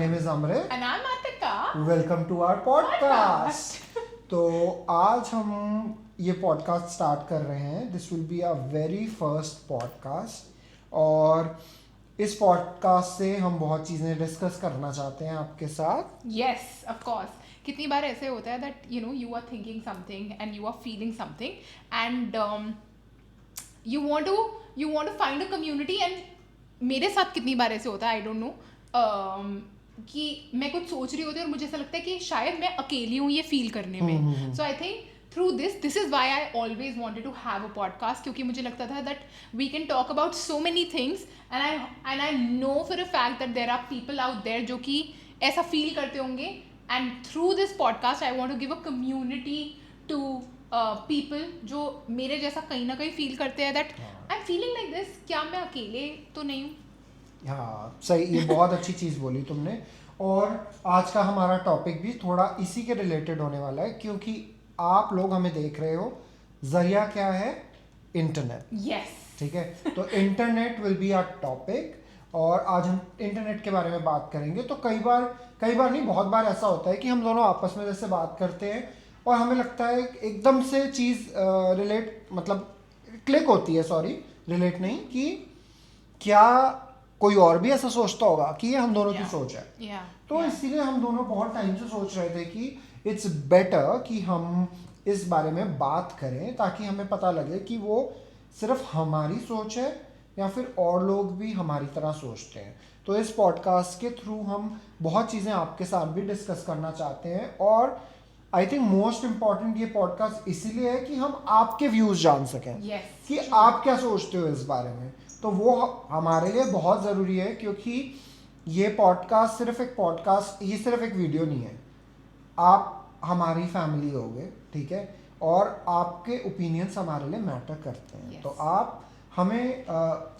name is Amrit. And I'm Atika. Welcome to our podcast. तो आज हम ये पॉडकास्ट स्टार्ट कर रहे हैं. This will be a very first podcast और इस पॉडकास्ट से हम बहुत चीज़ें डिस्कस करना चाहते हैं आपके साथ. Yes, of course. कितनी बार ऐसे होता है that you are thinking something and you are feeling something and you want to find a community and मेरे साथ कितनी बार ऐसे होता है I don't know कि मैं कुछ सोच रही होती हूँ और मुझे ऐसा लगता है कि शायद मैं अकेली हूँ ये फील करने में. So I think through this is why I always wanted to have a podcast क्योंकि मुझे लगता था that we can talk about so many things and I know for a fact that there are people out there जो कि ऐसा feel करते होंगे and through this podcast I want to give a community to people जो मेरे जैसा कहीं ना कहीं feel करते हैं that I'm feeling like this. क्या मैं अकेले तो नहीं हूँ? हाँ सही, ये बहुत अच्छी चीज़ बोली तुमने. और आज का हमारा टॉपिक भी थोड़ा इसी के रिलेटेड होने वाला है क्योंकि आप लोग हमें देख रहे हो. जरिया क्या है? इंटरनेट. Yes. ठीक है, तो internet will be our topic और आज हम इंटरनेट के बारे में बात करेंगे. तो कई बार नहीं, बहुत बार ऐसा होता है कि हम दोनों आपस में जैसे बात करते हैं और हमें लगता है एकदम से चीज़ रिलेट मतलब क्लिक होती है. सॉरी, रिलेट नहीं, कि क्या कोई और भी ऐसा सोचता होगा कि ये हम दोनों की सोच है. तो इसीलिए हम दोनों बहुत टाइम से सोच रहे थे कि इट्स बेटर कि हम इस बारे में बात करें ताकि हमें पता लगे कि वो सिर्फ हमारी सोच है या फिर और लोग भी हमारी तरह सोचते हैं. तो इस पॉडकास्ट के थ्रू हम बहुत चीज़ें आपके साथ भी डिस्कस करना चाहते हैं और आई थिंक मोस्ट इम्पॉर्टेंट ये पॉडकास्ट इसीलिए है कि हम आपके व्यूज़ जान सकें. कि आप क्या सोचते हो इस बारे में. तो वो हमारे लिए बहुत ज़रूरी है क्योंकि ये पॉडकास्ट सिर्फ एक वीडियो नहीं है. आप हमारी फैमिली होगे, ठीक है, और आपके ओपिनियंस हमारे लिए मैटर करते हैं. तो आप हमें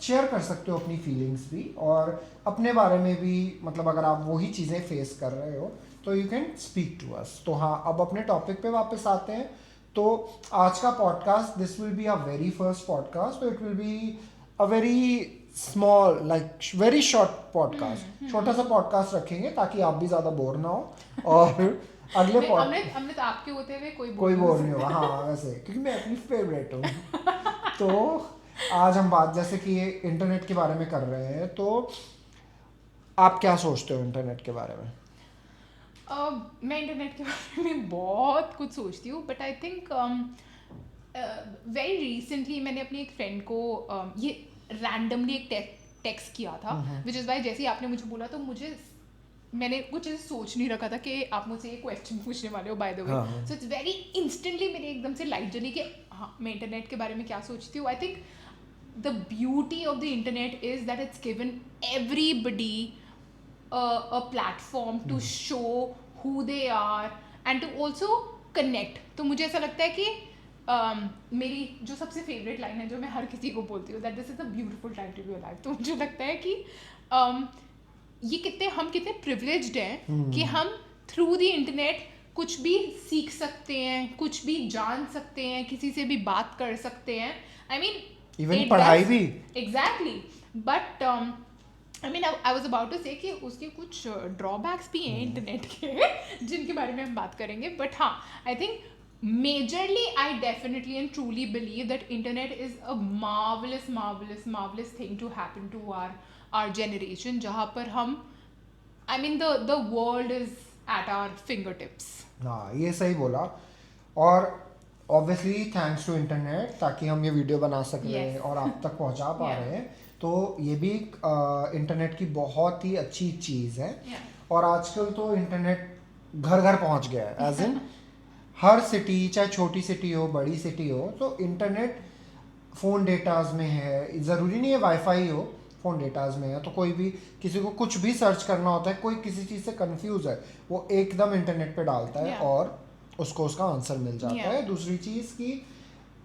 शेयर कर सकते हो अपनी फीलिंग्स भी और अपने बारे में भी. मतलब अगर आप वही चीज़ें फेस कर रहे हो तो you can speak to us. तो हाँ, अब अपने टॉपिक पे वापस आते हैं. तो आज का podcast, this will be a very first podcast. तो it will be a very small, like very short podcast. छोटा सा पॉडकास्ट रखेंगे ताकि आप भी ज़्यादा बोर ना हो और अगले अमृत आपके होते हुए कोई बोर नहीं होगा. हाँ वैसे क्योंकि मैं अपनी फेवरेट हूँ. तो आज हम बात जैसे कि ये इंटरनेट के बारे में कर रहे हैं. तो आप क्या सोचते हो इंटरनेट के बारे में? मैं इंटरनेट के बारे में बहुत कुछ सोचती हूँ but I think very recently मैंने अपनी एक फ्रेंड को ये रैंडमली एक टेक्स्ट किया था विच इज़ वाई जैसे ही आपने मुझे बोला तो मैंने कुछ ऐसे सोच नहीं रखा था कि आप मुझसे ये क्वेश्चन पूछने वाले हो bye the way. So it's very instantly मेरे एकदम से लाइट जली कि हाँ मैं इंटरनेट के बारे में क्या सोचती हूँ. I think the beauty of the internet is that it's given everybody a platform to show who they are and to also connect. तो मुझे ऐसा लगता है कि मेरी जो सबसे फेवरेट लाइन है जो मैं हर किसी को बोलती हूँ that this is a beautiful time to be alive. तो मुझे लगता है कि ये हम कितने privileged हैं कि हम through the internet कुछ भी सीख सकते हैं, कुछ भी जान सकते हैं, किसी से भी बात कर सकते हैं. I mean even पढ़ाई भी. Exactly. But I mean, I was about to say कि उसके कुछ ड्रॉबैक्स भी हैं इंटरनेट के जिनके बारे में हम बात करेंगे. बट हाँ, I think majorly I definitely and truly believe that internet is a marvellous thing to happen to our generation जहाँ पर हम I mean the world is at our fingertips. हाँ ये सही बोला. और ऑब्वियसली थैंक्स टू इंटरनेट ताकि हम ये वीडियो बना सक रहे हैं और आप तक पहुँचा पा रहे हैं. तो ये भी इंटरनेट की बहुत ही अच्छी चीज़ है. और आजकल तो इंटरनेट घर घर पहुंच गया है. एज इन हर सिटी, चाहे छोटी सिटी हो बड़ी सिटी हो, तो इंटरनेट फ़ोन डेटाज में है. ज़रूरी नहीं है वाईफाई हो, फ़ोन डेटाज में है. तो कोई भी किसी को कुछ भी सर्च करना होता है, कोई किसी चीज़ से कंफ्यूज है, वो एकदम इंटरनेट पे डालता है और उसको उसका आंसर मिल जाता है. दूसरी चीज़ की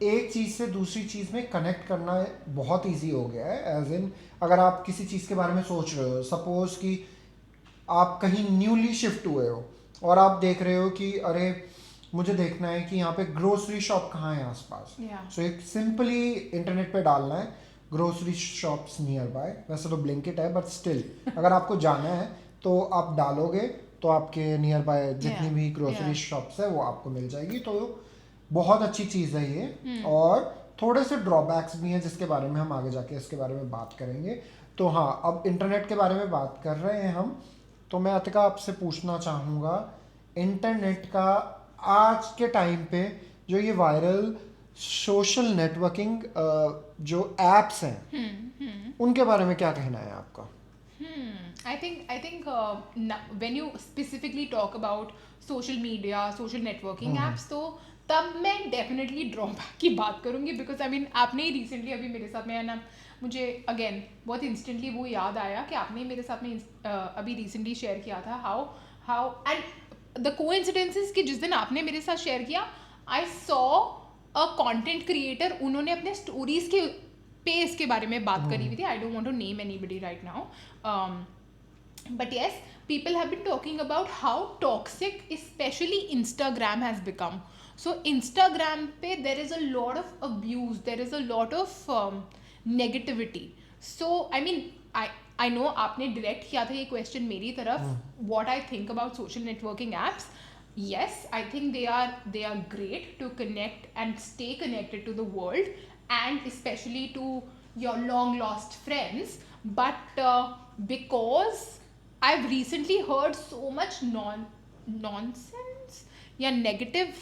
एक चीज़ से दूसरी चीज़ में कनेक्ट करना बहुत इजी हो गया है. एज इन अगर आप किसी चीज़ के बारे में सोच रहे हो, सपोज कि आप कहीं न्यूली शिफ्ट हुए हो और आप देख रहे हो कि अरे मुझे देखना है कि यहाँ पे ग्रोसरी शॉप कहाँ है आसपास. सो एक सिंपली इंटरनेट पे डालना है ग्रोसरी शॉप्स नियर बाय. वैसे तो ब्लिंकिट है बट स्टिल अगर आपको जाना है तो आप डालोगे तो आपके नियर बाय जितनी Yeah, भी ग्रोसरी yeah. शॉप्स है वो आपको मिल जाएगी। तो बहुत अच्छी चीज़ है ये। और थोड़े से ड्रॉबैक्स भी हैं जिसके बारे में हम आगे जाके इसके बारे में बात करेंगे। तो हाँ, अब इंटरनेट के बारे में बात कर रहे हैं हम, तो मैं अतिका आपसे पूछना चाहूँगा, इंटरनेट का आज के टाइम पे जो ये वायरल सोशल नेटवर्किंग जो एप्स हैं उनके बारे में क्या कहना है आपका? I think when you specifically talk about social media, social networking apps, तो तब मैं डेफिनेटली ड्रॉबैक की बात करूँगी, बिकॉज आई मीन आपने ही रिसेंटली अभी मेरे साथ में है ना, मुझे अगेन बहुत इंस्टेंटली वो याद आया कि आपने मेरे साथ में अभी रिसेंटली शेयर किया था हाउ एंड द कोइंसिडेंसेस कि जिस दिन आपने मेरे साथ शेयर किया, I saw a content creator, उन्होंने अपने स्टोरीज के पे इसके बारे में बात करी हुई थी। I don't want to name anybody right now, but yes, people have been talking about how toxic especially Instagram has become. So Instagram pe there is a lot of abuse, there is a lot of negativity. So I mean, I know आपने direct किया था ये question मेरी तरफ, what I think about social networking apps. Yes, I think they are great to connect and stay connected to the world, and especially to your long lost friends. But because I've recently heard so much nonsense, yeah, negative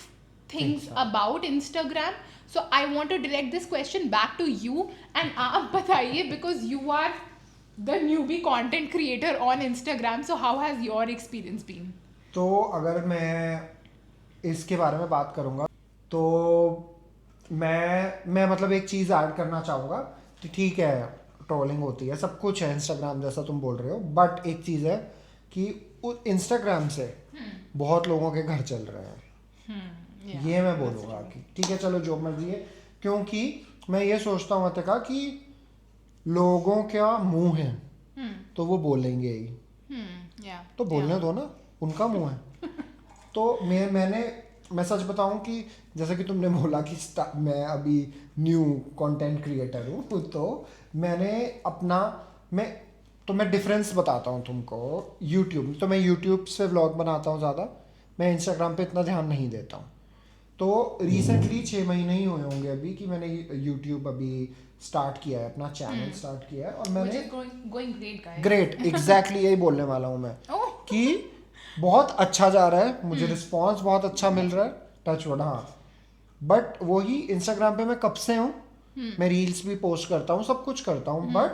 things about Instagram. So I want to direct this question back to you, and आप बताइए, because you are the newbie content creator on Instagram. So how has your experience been? तो अगर मैं इसके बारे में बात करूँगा तो मैं मतलब एक चीज़ ऐड करना चाहूँगा कि ठीक है, ट्रोलिंग होती है, सब कुछ है इंस्टाग्राम जैसा तुम बोल रहे हो, बट एक चीज़ है कि इंस्टाग्राम से बहुत लोगों के घर चल रहे हैं। ये मैं बोलूँगा कि ठीक है, चलो जो मर्जी है, क्योंकि मैं ये सोचता हूँ अतिका कि लोगों का मुंह है तो वो बोलेंगे ही, तो बोलने दो ना, उनका मुंह है। तो मैं सच बताऊं कि जैसे कि तुमने बोला कि मैं अभी न्यू कंटेंट क्रिएटर हूँ, तो मैं डिफरेंस बताता हूँ तुमको। यूट्यूब तो मैं यूट्यूब से व्लॉग बनाता हूँ ज़्यादा, मैं इंस्टाग्राम पे इतना ध्यान नहीं देता हूँ। तो रिसेंटली 6 महीने ही हुए होंगे अभी कि मैंने यूट्यूब अभी स्टार्ट किया है, अपना चैनल स्टार्ट किया है। और मैंने going great guys. Great exactly यही बोलने वाला हूँ मैं कि बहुत अच्छा जा रहा है, मुझे रिस्पॉन्स बहुत अच्छा मिल रहा है, टच वुड। हाँ, बट वही इंस्टाग्राम पे मैं कब से हूँ, मैं रील्स भी पोस्ट करता हूँ, सब कुछ करता हूँ, बट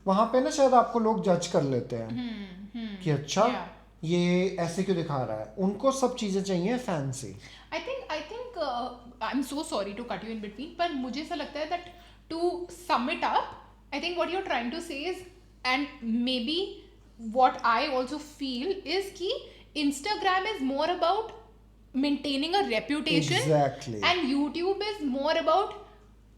वहाँ पे ना शायद आपको लोग जज कर लेते हैं कि अच्छा ये ऐसे क्यों दिखा रहा है, उनको सब चीज़ें चाहिए fancy. I think I'm so sorry to cut you in between, पर मुझे ऐसा लगता है that to sum it up, I think what you're trying to say is, and maybe what I also feel is कि Instagram is more about maintaining a reputation, Exactly. and YouTube is more about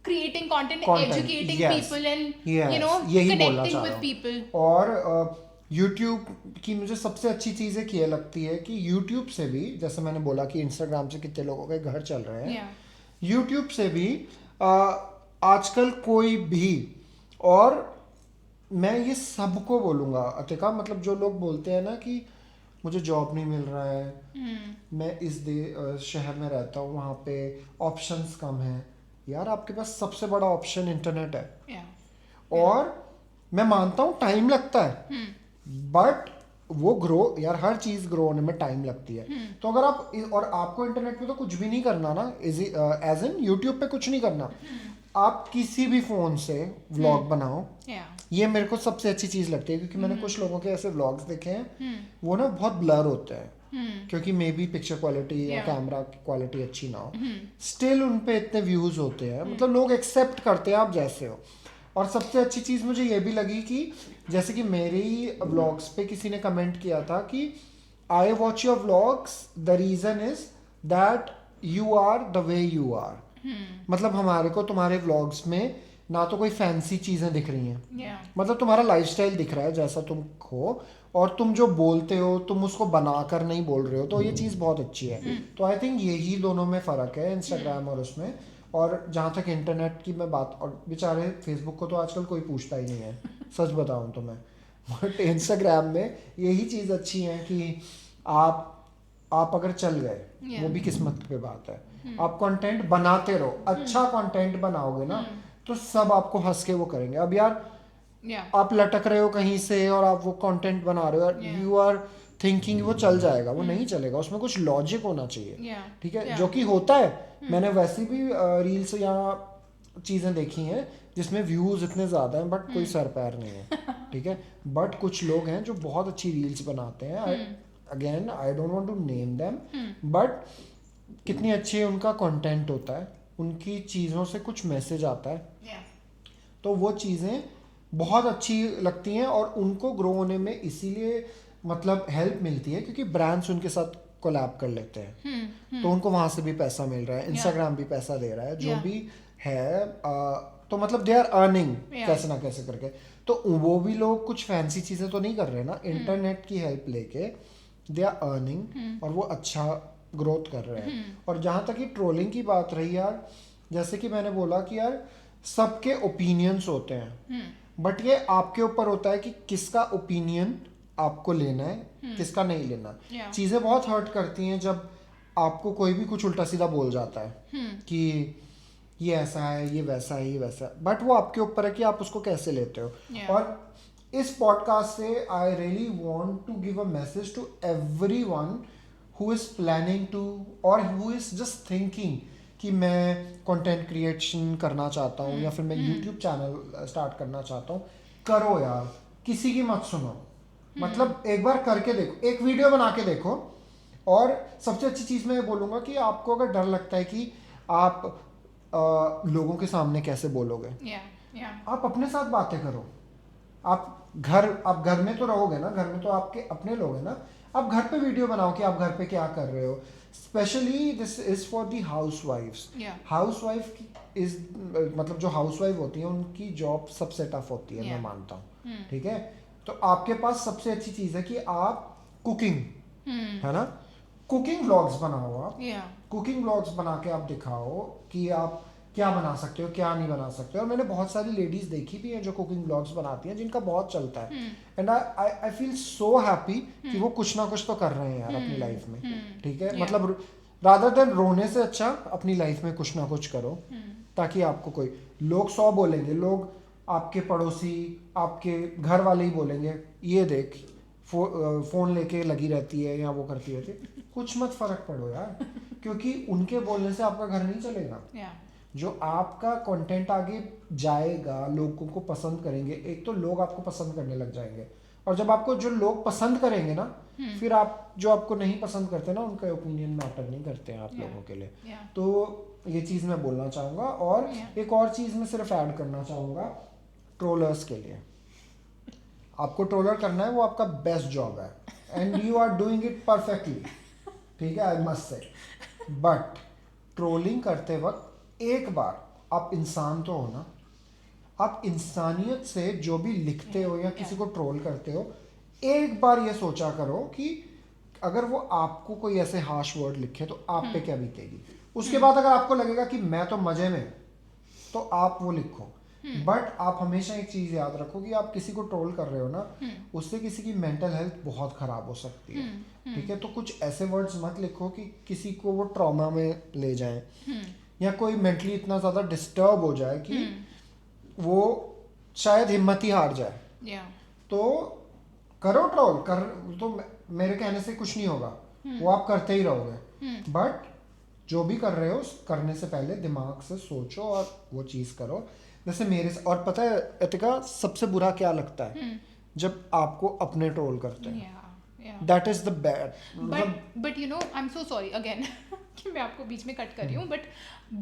creating content, educating yes, people, and yes, you know, यही बोलना connecting चाह with रहा हूँ। people. और YouTube की मुझे सबसे अच्छी चीज़ एक ये लगती है कि यूट्यूब से भी, जैसे मैंने बोला कि इंस्टाग्राम से कितने लोगों के घर चल रहे हैं, यूट्यूब से भी आजकल कोई भी, और मैं ये सबको बोलूँगा अतिका, मतलब जो लोग बोलते हैं ना कि मुझे जॉब नहीं मिल रहा है, मैं इस शहर में रहता हूँ, वहाँ पे ऑप्शंस कम हैं, यार आपके पास सबसे बड़ा ऑप्शन इंटरनेट है। और मैं मानता हूँ टाइम लगता है, बट वो ग्रो, यार हर चीज़ ग्रो होने में टाइम लगती है। तो अगर आप, और आपको इंटरनेट पे तो कुछ भी नहीं करना ना, एज इन यूट्यूब पे कुछ नहीं करना, आप किसी भी फ़ोन से व्लॉग बनाओ। ये मेरे को सबसे अच्छी चीज़ लगती है, क्योंकि मैंने कुछ लोगों के ऐसे व्लॉग्स देखे हैं, वो ना बहुत ब्लर होते हैं, क्योंकि मे बी पिक्चर क्वालिटी या कैमरा क्वालिटी अच्छी ना हो, स्टिल उन पे इतने व्यूज़ होते हैं, मतलब लोग एक्सेप्ट करते हैं आप जैसे हो। और सबसे अच्छी चीज़ मुझे ये भी लगी कि जैसे कि मेरे ही व्लॉग्स पे किसी ने कमेंट किया था कि I watch your vlogs, the reason is that you are the way you are. मतलब हमारे को तुम्हारे व्लॉग्स में ना तो कोई फैंसी चीज़ें दिख रही हैं, मतलब तुम्हारा लाइफस्टाइल दिख रहा है जैसा तुम हो, और तुम जो बोलते हो तुम उसको बनाकर नहीं बोल रहे हो, तो ये चीज़ बहुत अच्छी है। तो आई थिंक यही दोनों में फ़र्क है, इंस्टाग्राम और उसमें। और जहाँ तक इंटरनेट की मैं बात, और बेचारे फेसबुक को तो आजकल कोई पूछता ही नहीं है, सच बताऊँ तो मैं बट इंस्टाग्राम में यही चीज़ अच्छी है कि आप अगर चल गए, Yeah. वो भी किस्मत पे बात है। आप कंटेंट बनाते रहो, अच्छा कंटेंट बनाओगे ना तो सब आपको हंस के वो करेंगे। अब यार Yeah. आप लटक रहे हो कहीं से और आप वो कंटेंट बना रहे हो, Yeah. यू आर थिंकिंग वो चल जाएगा, वो नहीं चलेगा, उसमें कुछ लॉजिक होना चाहिए। Yeah. ठीक है, Yeah. जो कि होता है। मैंने वैसे भी रील्स या चीज़ें देखी हैं जिसमें व्यूज इतने ज़्यादा हैं बट कोई सर पैर नहीं है। ठीक है, बट कुछ लोग हैं जो बहुत अच्छी रील्स बनाते हैं। Again I don't want to name them, but कितनी अच्छी उनका कंटेंट होता है, उनकी चीज़ों से कुछ मैसेज आता है, Yeah. तो वो चीज़ें बहुत अच्छी लगती हैं और उनको ग्रो होने में इसीलिए मतलब हेल्प मिलती है क्योंकि ब्रांड्स उनके साथ कोलैब कर लेते हैं। तो उनको वहाँ से भी पैसा मिल रहा है, इंस्टाग्राम भी पैसा दे रहा है, जो Yeah. भी है तो मतलब दे आर अर्निंग Yeah. कैसे ना कैसे करके। तो वो भी लोग कुछ फैंसी चीज़ें तो नहीं कर रहे ना, इंटरनेट की हेल्प लेके दे आर अर्निंग और वो अच्छा ग्रोथ कर रहे हैं। और जहाँ तक कि ट्रोलिंग की बात रही यार, जैसे कि मैंने बोला कि यार सबके ओपिनियंस होते हैं, बट ये आपके ऊपर होता है कि किसका ओपिनियन आपको लेना है, किसका नहीं लेना। Yeah. चीज़ें बहुत हर्ट करती हैं जब आपको कोई भी कुछ उल्टा सीधा बोल जाता है कि ये ऐसा है, ये वैसा है, ये वैसा है, बट वो आपके ऊपर है कि आप उसको कैसे लेते हो। Yeah. और इस पॉडकास्ट से I really want to give a message to everyone who is planning to और हु इज जस्ट थिंकिंग कि मैं कंटेंट क्रिएशन करना चाहता हूँ या फिर मैं यूट्यूब चैनल स्टार्ट करना चाहता हूँ। करो यार, किसी की मत सुनो, मतलब एक बार करके देखो, एक वीडियो बना के देखो। और सबसे अच्छी चीज़ मैं ये बोलूँगा कि आपको अगर डर लगता है कि आप लोगों के सामने कैसे बोलोगे, Yeah. Yeah. आप अपने साथ बातें करो। आप घर में तो रहोगे ना, घर में तो आपके अपने लोग हैं ना, आप घर पे वीडियो बनाओ कि आप घर पे क्या कर रहे हो। Specially this is for the हाउस वाइफ्स। Yeah. हाउस वाइफ इज मतलब जो हाउस वाइफ होती है उनकी जॉब सबसे टफ होती है, Yeah. मैं मानता हूँ। ठीक है, तो आपके पास सबसे अच्छी चीज़ है कि आप कुकिंग, है ना, कुकिंग व्लॉग्स बनाओ। आप Yeah. कुकिंग व्लॉग्स बना के आप दिखाओ कि आप क्या बना सकते हो, क्या नहीं बना सकते हो। और मैंने बहुत सारी लेडीज देखी भी हैं जो कुकिंग व्लॉग्स बनाती हैं जिनका बहुत चलता है, and I feel so happy कि वो कुछ ना कुछ तो कर रहे हैं यार अपनी लाइफ में। ठीक है, Yeah. मतलब रादर देन रोने से अच्छा अपनी लाइफ में कुछ ना कुछ करो, ताकि आपको कोई लोग 100 बोलेंगे, लोग आपके पड़ोसी, आपके घर वाले ही बोलेंगे ये देख फोन लेके लगी रहती है या वो करती रहती है। कुछ मत फर्क पड़ो यार, क्योंकि उनके बोलने से आपका घर नहीं चलेगा। Yeah. जो आपका कंटेंट आगे जाएगा, लोगों को पसंद करेंगे, एक तो लोग आपको पसंद करने लग जाएंगे, और जब आपको जो लोग पसंद करेंगे ना, फिर आप जो आपको नहीं पसंद करते ना, उनका ओपिनियन मैटर नहीं करते हैं आप लोगों के लिए। Yeah. तो ये चीज़ मैं बोलना चाहूँगा। और एक और चीज़ मैं सिर्फ ऐड करना चाहूँगा ट्रोलर्स के लिए। आपको ट्रोलर करना है, वो आपका बेस्ट जॉब है and you are doing it perfectly. ठीक है, I must say. But trolling करते वक्त एक बार आप इंसान तो हो ना, आप इंसानियत से जो भी लिखते हो या किसी को ट्रोल करते हो, एक बार ये सोचा करो कि अगर वो आपको कोई ऐसे हार्श वर्ड लिखे तो आप पे क्या बीतेगी। उसके बाद अगर आपको लगेगा कि मैं तो मजे में, तो आप वो लिखो। बट आप हमेशा एक चीज याद रखो कि आप किसी को ट्रोल कर रहे हो ना, उससे किसी की मेंटल हेल्थ बहुत खराब हो सकती है। ठीक है, तो कुछ ऐसे वर्ड्स मत लिखो कि किसी को वो ट्रॉमा में ले जाएं, या कोई मेंटली इतना ज्यादा डिस्टर्ब हो जाए कि वो शायद हिम्मत ही हार जाए। Yeah. तो करो ट्रोल कर, तो मेरे कहने से कुछ नहीं होगा, वो आप करते ही रहोगे। बट जो भी कर रहे हो करने से पहले दिमाग से सोचो और वो चीज़ करो। जैसे मेरे से, और पता है एतिका सबसे बुरा क्या लगता है, जब आपको अपने ट्रोल करते हैं। Yeah. Yeah. That is the bad. But you know I am so sorry again कि मैं आपको बीच में कट कर रही हूँ, बट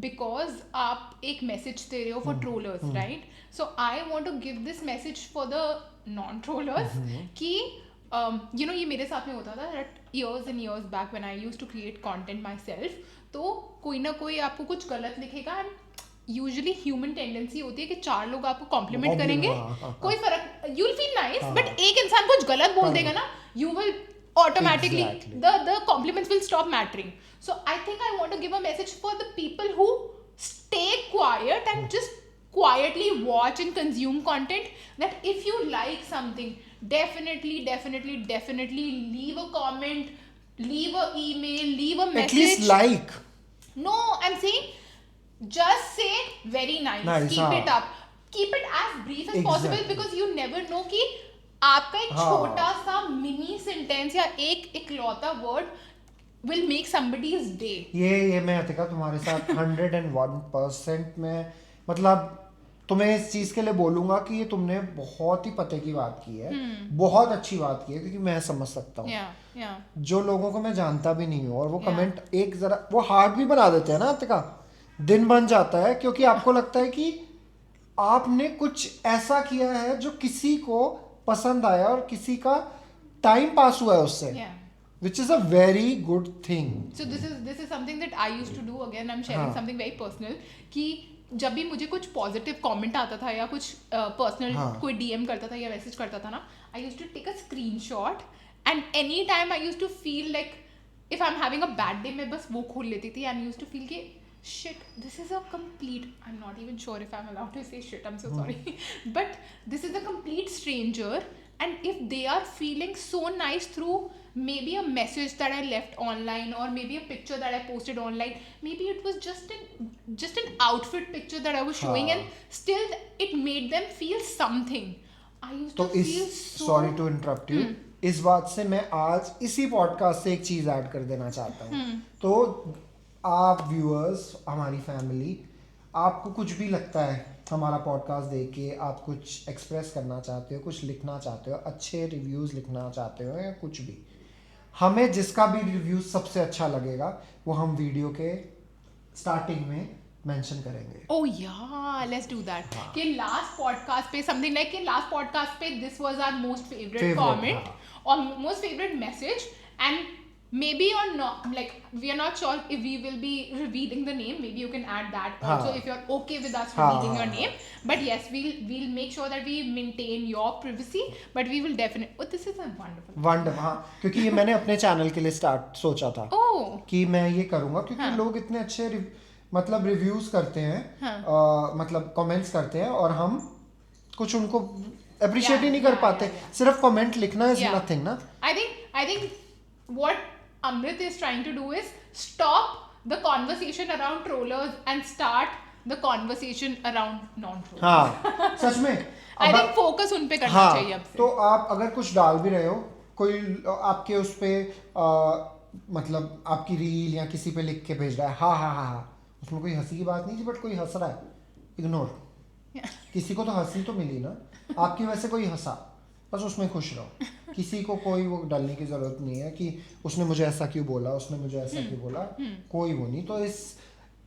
बिकॉज आप एक मैसेज दे रहे हो for trollers, right? So I want to give this message for the non trollers कि यू नो ये मेरे साथ में होता था that years and years back when I used to create content myself. तो कोई ना कोई आपको कुछ गलत लिखेगा, एंड यूजुअली ह्यूमन टेंडेंसी होती है कि 4 लोग आपको कॉम्प्लीमेंट करेंगे, कोई फर्क, you will feel nice, but एक इंसान कुछ गलत बोल देगा ना, you will automatically the compliments will stop mattering. So I think I want to give a message for the people who stay quiet and just quietly watch and consume content, that if you like something, definitely leave a comment, leave a email, leave a At message. least like. No, I'm saying just say very nice. Nice, Keep हाँ. it up. Keep it as brief as possible Exactly. because you never know कि आपका एक हाँ. छोटा सा mini sentence या एक इकलौता word will make somebody's day. ये मैं अतिका तुम्हारे साथ 101% में मतलब तुम्हें इस चीज़ के लिए बोलूँगा कि ये तुमने बहुत ही पते की बात की है, बहुत अच्छी बात की है, क्योंकि मैं समझ सकता हूँ Yeah. जो लोगों को मैं जानता भी नहीं हूँ और वो Yeah. कमेंट एक ज़रा वो हार्ड भी बना देते हैं ना अतिका, दिन बन जाता है क्योंकि आपको लगता है कि आपने कुछ ऐसा किया है जो किसी को पसंद आया और किसी का टाइम पास हुआ है उससे, Yeah. which is a very good thing. So this is something that I used to do. Again, I'm sharing हाँ. something very personal कि जब भी मुझे कुछ पॉजिटिव कमेंट आता था या कुछ पर्सनल हाँ. कोई डीएम करता था या मैसेज करता था ना, I used to take a screenshot and any time I used to feel like if I am having a bad day मैं बस वो खोल लेती थी एंड यूज्ड टू फील कि shit, this is a complete, I'm not even sure if I'm allowed to say shit, I'm so sorry, but this is a complete stranger, and if they are feeling so nice through maybe a message that I left online or maybe a picture that I posted online, maybe it was just an outfit picture that I was showing हाँ. and still it made them feel something. I used तो to feel इस so sorry to interrupt you, इस बात से मैं आज इसी podcast से एक चीज ऐड कर देना चाहता हूँ. तो आप व्यूअर्स, हमारी फैमिली, आपको कुछ भी लगता है हमारा पॉडकास्ट देख के, आप कुछ एक्सप्रेस करना चाहते हो, कुछ लिखना चाहते हो, अच्छे रिव्यूज़ लिखना चाहते हो या कुछ भी, हमें जिसका भी रिव्यू सबसे अच्छा लगेगा वो हम वीडियो के स्टार्टिंग में मेंशन करेंगे. Oh yeah, let's do that. कि last podcast पे something like कि last podcast पे this was our most favorite comment or most favorite message, and maybe or not, like we are not sure if we will be revealing the name. Maybe you can add that also if you're okay with us revealing your name. But yes, we'll make sure that we maintain your privacy. But we will definitely. Oh, this is a wonderful. हाँ, क्योंकि ये मैंने अपने channel के लिए सोचा था कि मैं ये करूँगा क्योंकि लोग इतने अच्छे मतलब रिव्यूज करते हैं, मतलब कमेंट्स करते हैं और हम कुछ उनको अप्रिशिएट ही नहीं कर पाते. सिर्फ कमेंट लिखना इज नथिंग ना. I think what Amrit is trying to do is stop the conversation around trollers and start the conversation around non-trollers. हाँ, सच में. I think focus उन पे करना चाहिए अब से. तो आप अगर कुछ डाल भी रहे हो, कोई आपके उस पे मतलब आपकी रील या किसी पे लिख के भेज रहा है, हाँ, उसमें कोई हंसी की बात नहीं थी बट कोई हंस रहा है, इग्नोर. किसी को तो हंसी तो मिली ना, आपकी वजह से कोई हंसा, बस उसमें खुश रहो. किसी को कोई वो डालने की ज़रूरत नहीं है कि उसने मुझे ऐसा क्यों बोला, उसने मुझे ऐसा क्यों बोला, कोई वो नहीं. तो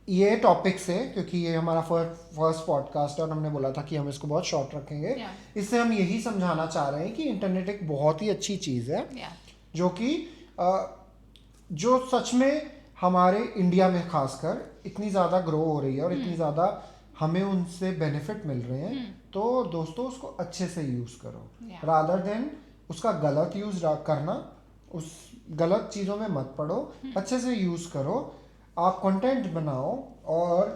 ये टॉपिक से, क्योंकि ये हमारा फर्स्ट पॉडकास्ट है और हमने बोला था कि हम इसको बहुत शॉर्ट रखेंगे, इससे हम यही समझाना चाह रहे हैं कि इंटरनेट एक बहुत ही अच्छी चीज़ है जो कि जो सच में हमारे इंडिया में खासकर इतनी ज़्यादा ग्रो हो रही है और इतनी ज़्यादा हमें उनसे बेनिफिट मिल रहे हैं. तो दोस्तों उसको अच्छे से यूज़ करो, रादर देन उसका गलत यूज़ करना. उस गलत चीज़ों में मत पड़ो, अच्छे से यूज़ करो, आप कंटेंट बनाओ और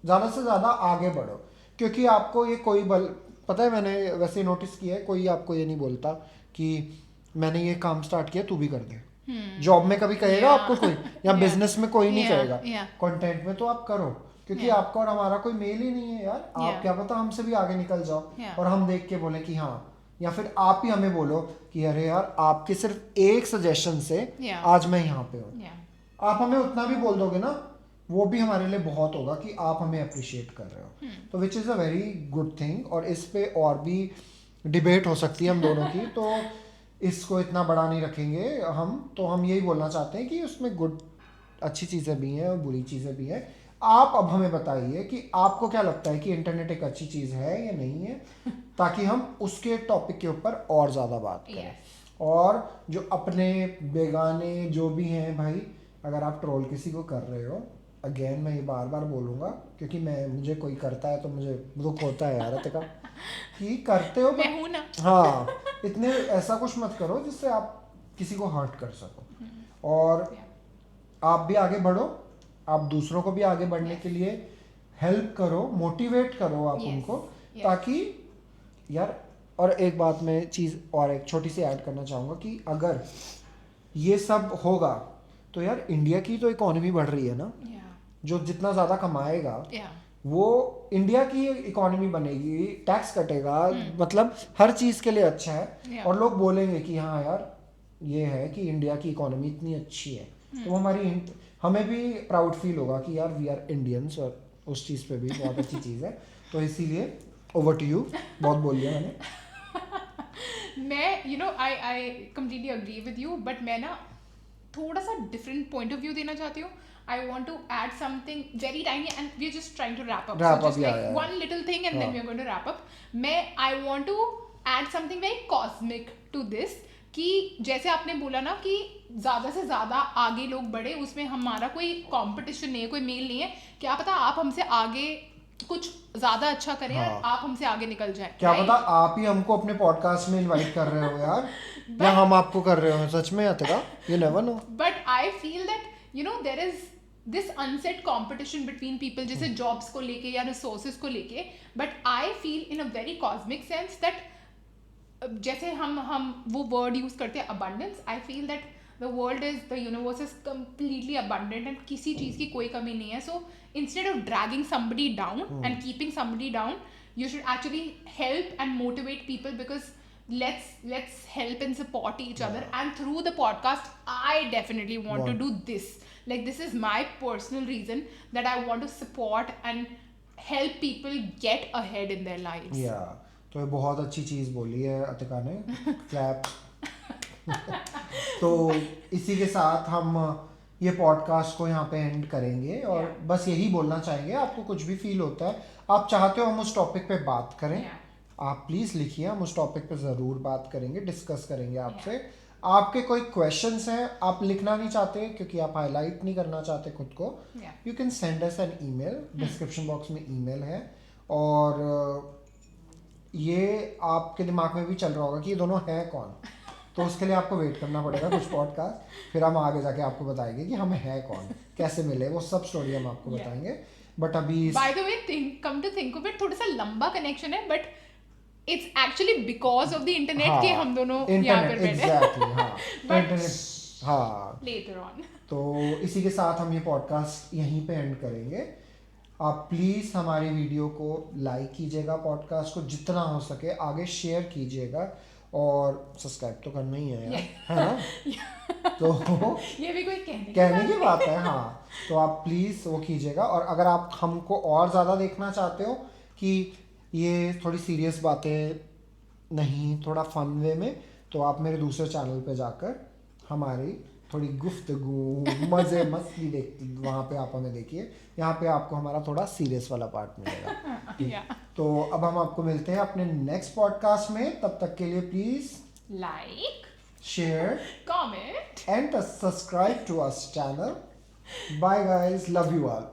ज़्यादा से ज़्यादा आगे बढ़ो. क्योंकि आपको ये कोई पता है, मैंने वैसे नोटिस किया है, कोई आपको ये नहीं बोलता कि मैंने ये काम स्टार्ट किया तू भी कर दे. जॉब में कभी कहेगा आपको कोई, या बिजनेस में कोई नहीं कहेगा. कंटेंट में तो आप करो, क्योंकि आपका और हमारा कोई मेल ही नहीं है यार. आप क्या पता हमसे भी आगे निकल जाओ और हम देख के बोले कि हाँ, या फिर आप ही हमें बोलो कि अरे यार आपके सिर्फ एक सजेशन से आज मैं यहाँ पे हूँ. आप हमें उतना भी बोल दोगे ना, वो भी हमारे लिए बहुत होगा कि आप हमें अप्रिशिएट कर रहे हो. तो which is a very good thing. और इस पे और भी डिबेट हो सकती है हम दोनों की, तो इसको इतना बड़ा नहीं रखेंगे हम. तो हम यही बोलना चाहते हैं कि उसमें गुड अच्छी चीज़ें भी हैं और बुरी चीज़ें भी हैं. आप अब हमें बताइए कि आपको क्या लगता है कि इंटरनेट एक अच्छी चीज़ है या नहीं है, ताकि हम उसके टॉपिक के ऊपर और ज़्यादा बात करें. और जो अपने बेगाने जो भी हैं भाई, अगर आप ट्रोल किसी को कर रहे हो, अगेन मैं ये बार बार बोलूँगा क्योंकि मुझे कोई करता है तो मुझे दुख होता है यार का कि करते हो, मैं हूँ ना. हाँ, इतने ऐसा कुछ मत करो जिससे आप किसी को हर्ट कर सको. और आप भी आगे बढ़ो, आप दूसरों को भी आगे बढ़ने के लिए हेल्प करो, मोटिवेट करो आप उनको, ताकि यार और एक बात मैं चीज़ और एक छोटी सी ऐड करना चाहूँगा कि अगर ये सब होगा तो यार इंडिया की तो इकोनॉमी बढ़ रही है ना, जो जितना ज़्यादा कमाएगा वो इंडिया की इकोनॉमी बनेगी, टैक्स कटेगा, मतलब हर चीज़ के लिए अच्छा है। और लोग बोलेंगे कि हाँ यार ये है कि इंडिया की इकोनॉमी इतनी अच्छी है, तो हमें भी प्राउड फील होगा कि यार वी आर इंडियंस, और उस चीज़ पे भी बहुत अच्छी चीज़ है। तो इसीलिए ओवर टू यू, बहुत बोल लिया मैंने। मैं I completely agree with you, but मैं ना थोड़ा सा डिफरेंट पॉइंट ऑफ व्यू देना चाहती हूँ. I want to add something very tiny, and we're just trying to wrap up. Just like one little thing, and then we're going to wrap up. I want to add something very cosmic to this. कि जैसे आपने बोला ना कि ज़्यादा से ज़्यादा आगे लोग बढ़े, उसमें हमारा कोई कंपटीशन नहीं है, कोई मेल नहीं है. क्या पता आप हमसे आगे कुछ ज़्यादा अच्छा करें और आप हमसे आगे निकल जाए. क्या पता आप ही हमको अपने पॉडकास्ट में इनवाइट कर रहे हो यार, या हम आपको कर रहे हो सच में, Atika, you never know. But I feel that there is this unsaid competition between people, जैसे jobs को लेके या resources को लेके. But I feel in a very cosmic sense that जैसे हम वो word use करते हैं abundance. I feel that the world is, the universe is completely abundant and किसी चीज़ की कोई कमी नहीं है. So instead of dragging somebody down and keeping somebody down, you should actually help and motivate people, because let's help and support each other. And through the podcast I definitely want to do this. Like, this is my personal reason that I want to support and help people get ahead in their lives. Yeah, तो ये बहुत अच्छी चीज़ बोली है अतिका ने, clap. तो इसी के साथ हम ये पॉडकास्ट को यहाँ पे एंड करेंगे, और बस यही बोलना चाहेंगे, आपको कुछ भी फील होता है, आप चाहते हो हम उस टॉपिक पे बात करें, आप प्लीज़ लिखिए, हम उस टॉपिक पे ज़रूर बात करेंगे, डिस्कस करेंगे आपसे. आपके कोई क्वेश्चंस हैं, आप लिखना नहीं चाहते क्योंकि आप हाईलाइट नहीं करना चाहते खुद को, you can send us an email, description box में ईमेल है. और ये आपके दिमाग में भी चल रहा होगा कि ये दोनों हैं कौन, तो उसके लिए आपको वेट करना पड़ेगा कुछ पॉडकास्ट, फिर हम आगे जाके आपको बताएंगे कि हमें है कौन, कैसे मिले, वो सब स्टोरी हम आपको बताएंगे. बट अभी by the way, come to think of it, थोड़ा सा लंबा कनेक्शन है, but it's actually because of the internet के हम दोनों यहाँ पर बैठे. एग्जैक्टली, हाँ, इंटरनेट, हाँ, लेटर ऑन. तो इसी के साथ हम ये पॉडकास्ट यहीं पे एंड करेंगे. आप प्लीज़ हमारी वीडियो को लाइक कीजिएगा, पॉडकास्ट को जितना हो सके आगे शेयर कीजिएगा, और सब्सक्राइब तो करना ही है यार, है ना. तो ये भी कोई कहने की बात है, हाँ. तो आप प्लीज़ वो कीजिएगा. और अगर आप हमको और ज़्यादा देखना चाहते हो कि ये थोड़ी सीरियस बातें नहीं, थोड़ा फन वे में, तो आप मेरे दूसरे चैनल पे जाकर हमारी थोड़ी गुफ्तगू, मज़े मस्ती वहाँ पे आप हमें देखिए. यहाँ पे आपको हमारा थोड़ा सीरियस वाला पार्ट मिलेगा. तो अब हम आपको मिलते हैं अपने नेक्स्ट पॉडकास्ट में. तब तक के लिए please like, share, comment and subscribe to us channel. Bye guys, love you all.